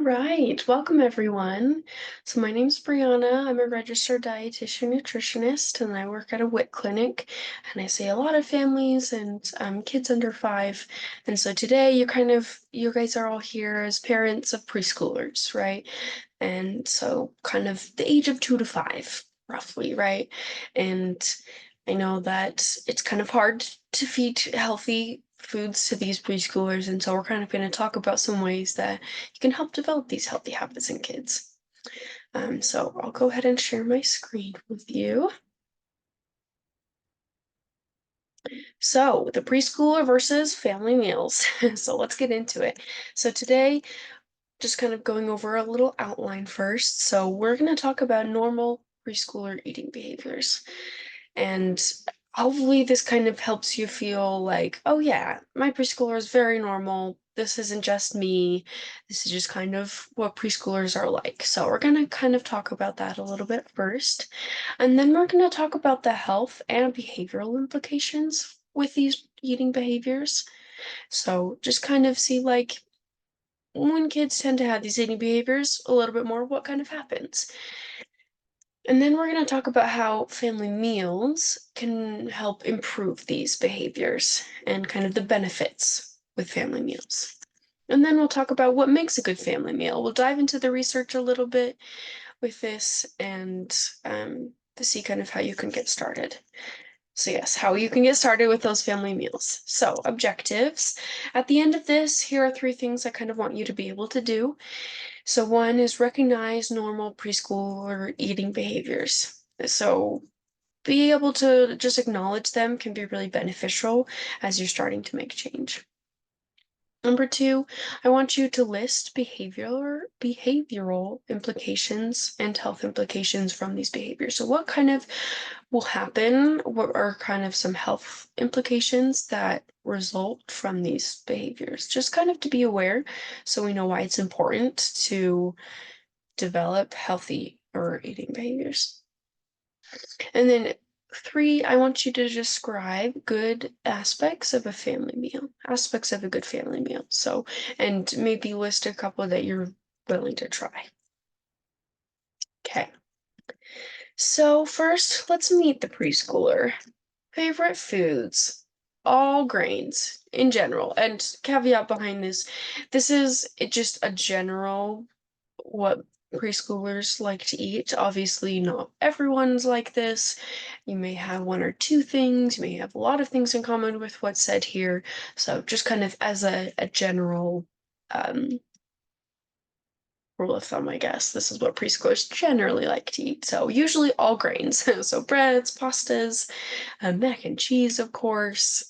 right, welcome everyone. So my name's Brianna. I'm a registered dietitian nutritionist, and I work at a WIC clinic. And I see a lot of families and kids under 5. And so today you guys are all here as parents of preschoolers, right? And so kind of the age of 2 to 5, roughly, right? And I know that it's kind of hard to feed healthy foods to these preschoolers, and so we're kind of going to talk about some ways that you can help develop these healthy habits in kids. So I'll go ahead and share my screen with you. So the preschooler versus family meals. So let's get into it. So today, just kind of going over a little outline first. So we're going to talk about normal preschooler eating behaviors. And hopefully this kind of helps you feel like, oh yeah, my preschooler is very normal. This isn't just me. This is just kind of what preschoolers are like. So we're going to kind of talk about that a little bit first. And then we're going to talk about the health and behavioral implications with these eating behaviors. So just kind of see like when kids tend to have these eating behaviors a little bit more, what kind of happens. And then we're going to talk about how family meals can help improve these behaviors and kind of the benefits with family meals. And then we'll talk about what makes a good family meal. We'll dive into the research a little bit with this and to see kind of how you can get started. So yes, how you can get started with those family meals. So objectives. At the end of this, here are 3 things I kind of want you to be able to do. So one is recognize normal preschooler eating behaviors. So being able to just acknowledge them can be really beneficial as you're starting to make change. Number 2, I want you to list behavioral implications and health implications from these behaviors. So what kind of will happen? What are kind of some health implications that result from these behaviors? Just kind of to be aware so we know why it's important to develop healthy or eating behaviors. And then 3, I want you to describe good aspects of a family meal, aspects of a good family meal. So, and maybe list a couple that you're willing to try. Okay. So first, let's meet the preschooler. Favorite foods, all grains in general. And caveat behind this is just a general what preschoolers like to eat. Obviously, not everyone's like this. You may have 1 or 2 things, you may have a lot of things in common with what's said here. So just kind of as a general um, rule of thumb, I guess. This is what preschoolers generally like to eat. So usually all grains. So breads, pastas, mac and cheese, of course.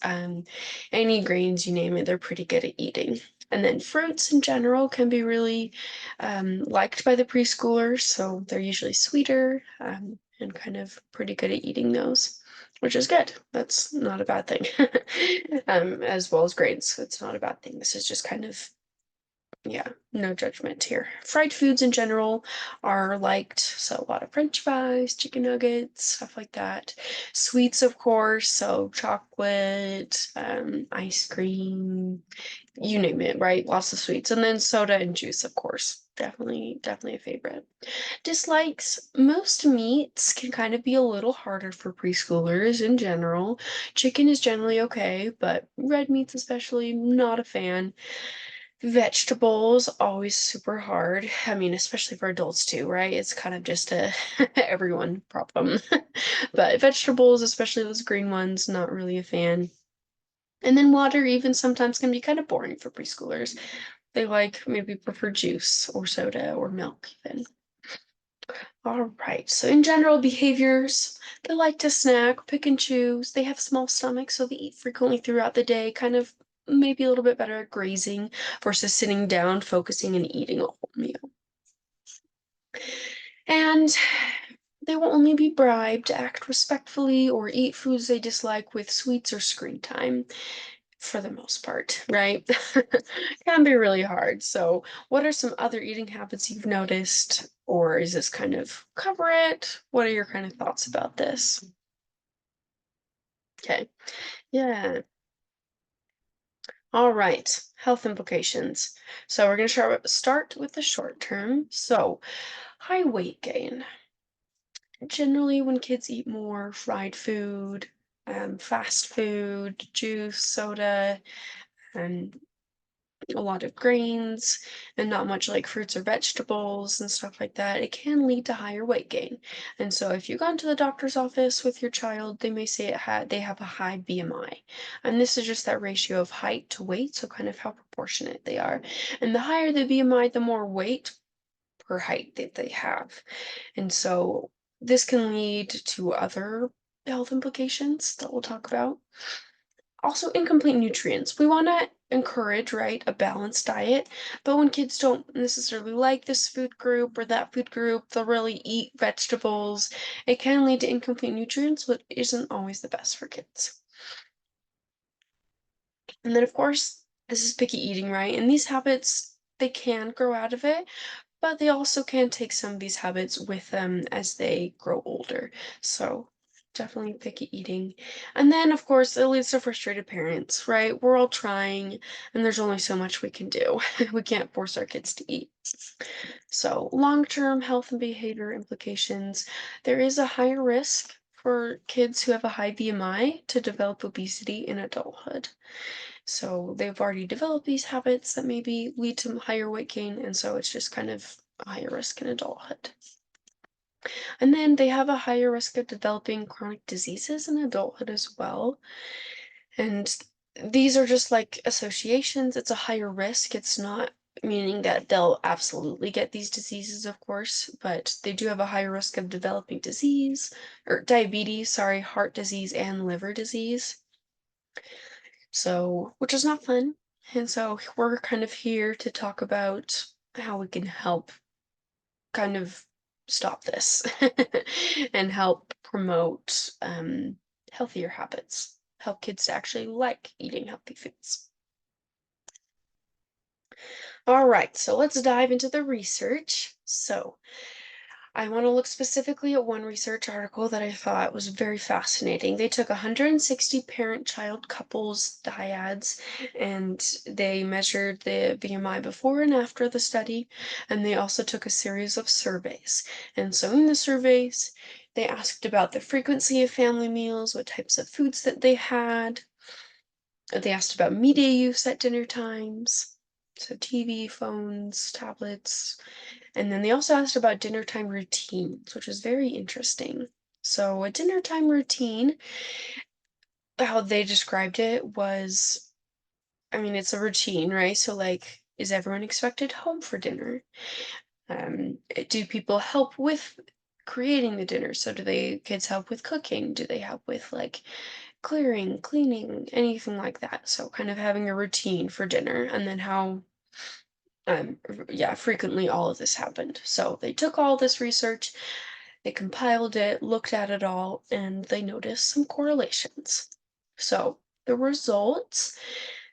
Any grains, you name it, they're pretty good at eating. And then fruits in general can be really liked by the preschoolers. So they're usually sweeter and kind of pretty good at eating those. Which is good. That's not a bad thing. As well as grains. It's not a bad thing. This is just kind of yeah, no judgment here. Fried foods in general are liked, so a lot of French fries, chicken nuggets, stuff like that. Sweets, of course, so chocolate, ice cream, you name it, right? Lots of sweets. And then soda and juice, of course. Definitely a favorite. Dislikes, most meats can kind of be a little harder for preschoolers in general. Chicken is generally okay, but red meats especially, not a fan. Vegetables, always super hard. I mean, especially for adults too, right? It's kind of just a everyone problem. But vegetables, especially those green ones, not really a fan. And then water even sometimes can be kind of boring for preschoolers. They like maybe prefer juice or soda or milk even. All right, so in general behaviors, they like to snack, pick and choose. They have small stomachs, so they eat frequently throughout the day, kind of maybe a little bit better at grazing versus sitting down, focusing, and eating a whole meal. And they will only be bribed to act respectfully or eat foods they dislike with sweets or screen time for the most part, right? Can be really hard. So, what are some other eating habits you've noticed, or is this kind of cover it? What are your kind of thoughts about this? Okay. Yeah. All right, health implications. So we're going to start with the short term. So, high weight gain. Generally, when kids eat more fried food, fast food, juice, soda, and a lot of grains, and not much like fruits or vegetables and stuff like that, it can lead to higher weight gain. And so, if you gone to the doctor's office with your child, they may say they have a high BMI, and this is just that ratio of height to weight, so kind of how proportionate they are. And the higher the BMI, the more weight per height that they have. And so this can lead to other health implications that we'll talk about. Also, incomplete nutrients. We want to encourage, right, a balanced diet, but when kids don't necessarily like this food group or that food group, they'll really eat vegetables. It can lead to incomplete nutrients, which isn't always the best for kids. And then, of course, this is picky eating, right? And these habits, they can grow out of it, but they also can take some of these habits with them as they grow older. So definitely picky eating. And then, of course, it leads to frustrated parents, right? We're all trying, and there's only so much we can do. We can't force our kids to eat. So, long-term health and behavior implications. There is a higher risk for kids who have a high BMI to develop obesity in adulthood. So they've already developed these habits that maybe lead to higher weight gain, and so it's just kind of a higher risk in adulthood. And then they have a higher risk of developing chronic diseases in adulthood as well. And these are just like associations. It's a higher risk. It's not meaning that they'll absolutely get these diseases, of course, but they do have a higher risk of developing disease or diabetes, sorry, heart disease and liver disease. So, which is not fun. And so we're kind of here to talk about how we can help kind of stop this and help promote healthier habits, help kids to actually like eating healthy foods. All right, so let's dive into the research. So, I want to look specifically at one research article that I thought was very fascinating. They took 160 parent-child couples dyads and they measured the BMI before and after the study, and they also took a series of surveys. And so in the surveys, they asked about the frequency of family meals, what types of foods that they had. They asked about media use at dinner times, so TV, phones, tablets, and then they also asked about dinner time routines, which is very interesting. So, a dinner time routine, how they described it was, I mean, it's a routine, right? So, like, is everyone expected home for dinner? Do people help with creating the dinner? So, do they kids help with cooking? Do they help with like clearing, cleaning, anything like that? So, kind of having a routine for dinner, and then how yeah, frequently all of this happened. So they took all this research, they compiled it, looked at it all, and they noticed some correlations. So the results,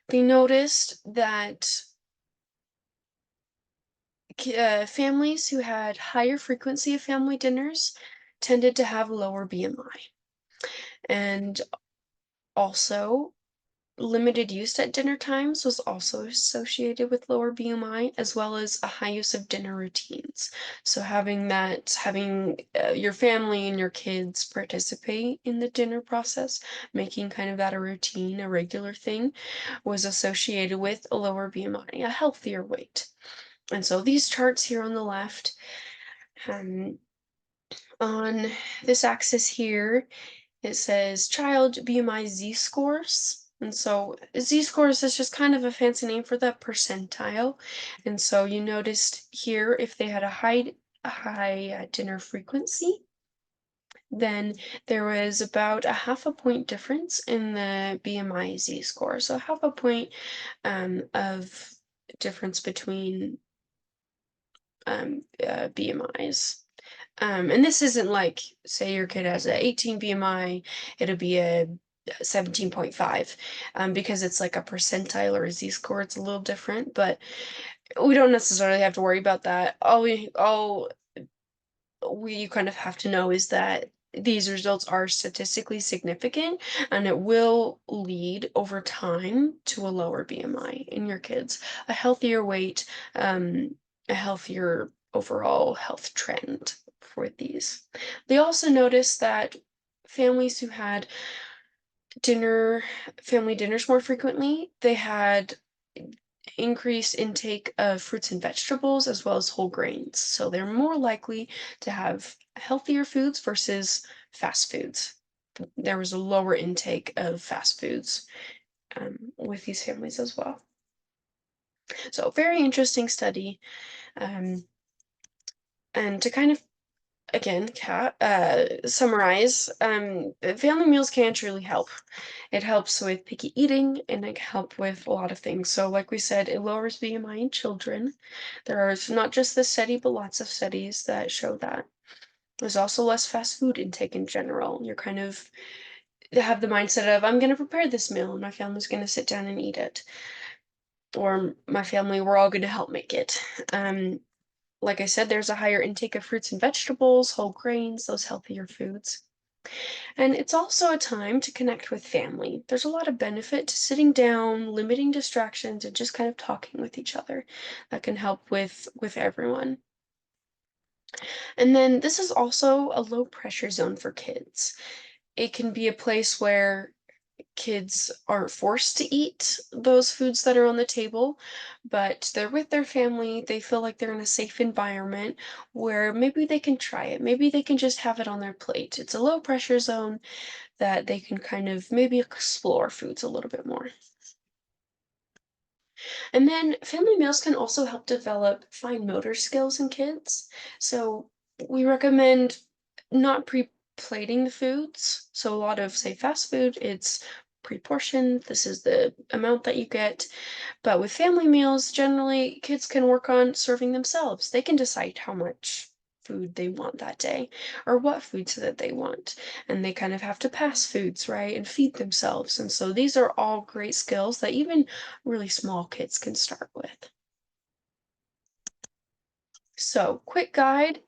they noticed that families who had higher frequency of family dinners tended to have lower BMI. And also, limited use at dinner times was also associated with lower BMI, as well as a high use of dinner routines. So having your family and your kids participate in the dinner process, making kind of that a routine, a regular thing, was associated with a lower BMI, a healthier weight. And so these charts here on the left, um, on this axis here, it says child BMI Z-scores. And so Z-scores is just kind of a fancy name for the percentile. And so you noticed here if they had a high dinner frequency, then there was about a half a point difference in the BMI Z-score. So half a point of difference between BMIs. And this isn't like, say your kid has a 18 BMI, it'll be a 17.5, because it's like a percentile or a Z-score, it's a little different, but we don't necessarily have to worry about that. All we kind of have to know is that these results are statistically significant, and it will lead over time to a lower BMI in your kids, a healthier weight, a healthier overall health trend for these. They also noticed that families who had dinner family dinners more frequently, they had increased intake of fruits and vegetables as well as whole grains. So they're more likely to have healthier foods versus fast foods. There was a lower intake of fast foods with these families as well. So, very interesting study. Um, and to kind of again, summarize, family meals can truly help. It helps with picky eating and it can help with a lot of things. So, like we said, it lowers BMI in children. There are not just this study, but lots of studies that show that. There's also less fast food intake in general. You're kind of have the mindset of, I'm going to prepare this meal and my family's going to sit down and eat it. Or my family, we're all going to help make it. Like I said, there's a higher intake of fruits and vegetables, whole grains, those healthier foods. And it's also a time to connect with family. There's a lot of benefit to sitting down, limiting distractions, and just kind of talking with each other. That can help with everyone. And then this is also a low pressure zone for kids. It can be a place where kids aren't forced to eat those foods that are on the table, but they're with their family. They feel like they're in a safe environment where maybe they can try it. Maybe they can just have it on their plate. It's a low pressure zone that they can kind of maybe explore foods a little bit more. And then family meals can also help develop fine motor skills in kids. So we recommend not pre-plating the foods. So a lot of, say, fast food, it's pre-portioned. This is the amount that you get. But with family meals, generally, kids can work on serving themselves. They can decide how much food they want that day or what foods that they want. And they kind of have to pass foods, right? And feed themselves. And so these are all great skills that even really small kids can start with. So, quick guide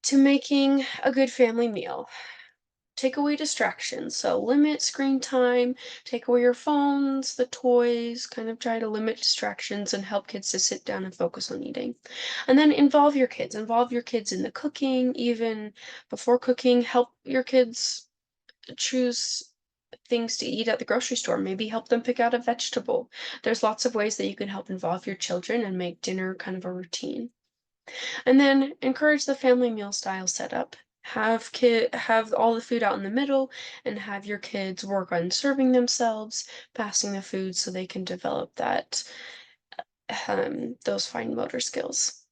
to making a good family meal. Take away distractions. So limit screen time, take away your phones, the toys, kind of try to limit distractions and help kids to sit down and focus on eating. And then involve your kids. Involve your kids in the cooking, even before cooking. Help your kids choose things to eat at the grocery store. Maybe help them pick out a vegetable. There's lots of ways that you can help involve your children and make dinner kind of a routine. And then encourage the family meal style setup. Have all the food out in the middle and have your kids work on serving themselves, passing the food so they can develop that those fine motor skills.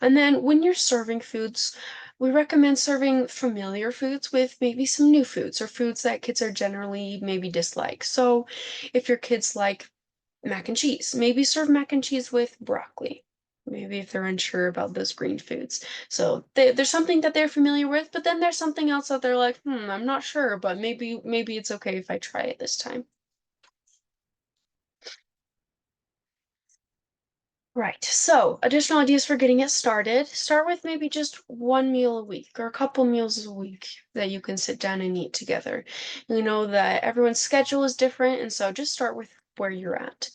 And then when you're serving foods, we recommend serving familiar foods with maybe some new foods or foods that kids are generally maybe dislike. So if your kids like mac and cheese, maybe serve mac and cheese with broccoli. Maybe if they're unsure about those green foods. So there's something that they're familiar with, but then there's something else that they're like, I'm not sure, but maybe it's okay if I try it this time. Right. So, additional ideas for getting it started. Start with maybe just one meal a week or a couple meals a week that you can sit down and eat together. You know that everyone's schedule is different, and so just start with where you're at.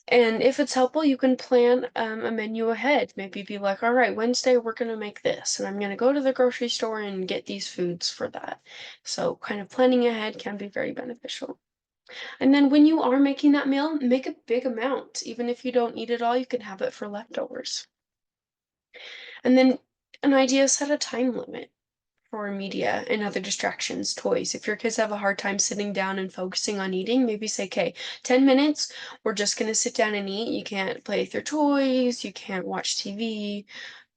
And if it's helpful, you can plan a menu ahead. Maybe be like, all right, Wednesday we're going to make this, and I'm going to go to the grocery store and get these foods for that. So, kind of planning ahead can be very beneficial. And then when you are making that meal, make a big amount. Even if you don't eat it all, you can have it for leftovers. And then an idea, set a time limit for media and other distractions, toys. If your kids have a hard time sitting down and focusing on eating, maybe say, okay, 10 minutes, we're just going to sit down and eat. You can't play with your toys, you can't watch TV,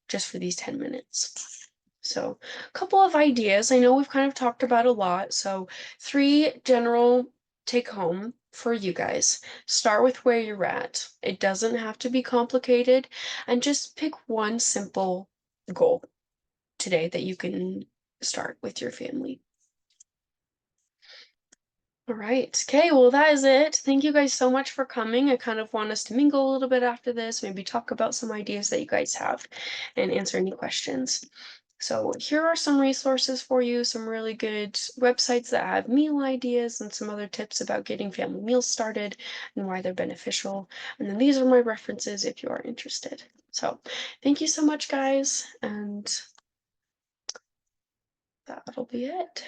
just for these 10 minutes. So, a couple of ideas. I know we've kind of talked about a lot. So, three general take home for you guys. Start with where you're at. It doesn't have to be complicated, and just pick one simple goal today that you can start with your family. All right. Okay. Well, that is it. Thank you guys so much for coming. I kind of want us to mingle a little bit after this, maybe talk about some ideas that you guys have and answer any questions. So here are some resources for you, some really good websites that have meal ideas and some other tips about getting family meals started and why they're beneficial. And then these are my references if you are interested. So thank you so much, guys, and that'll be it.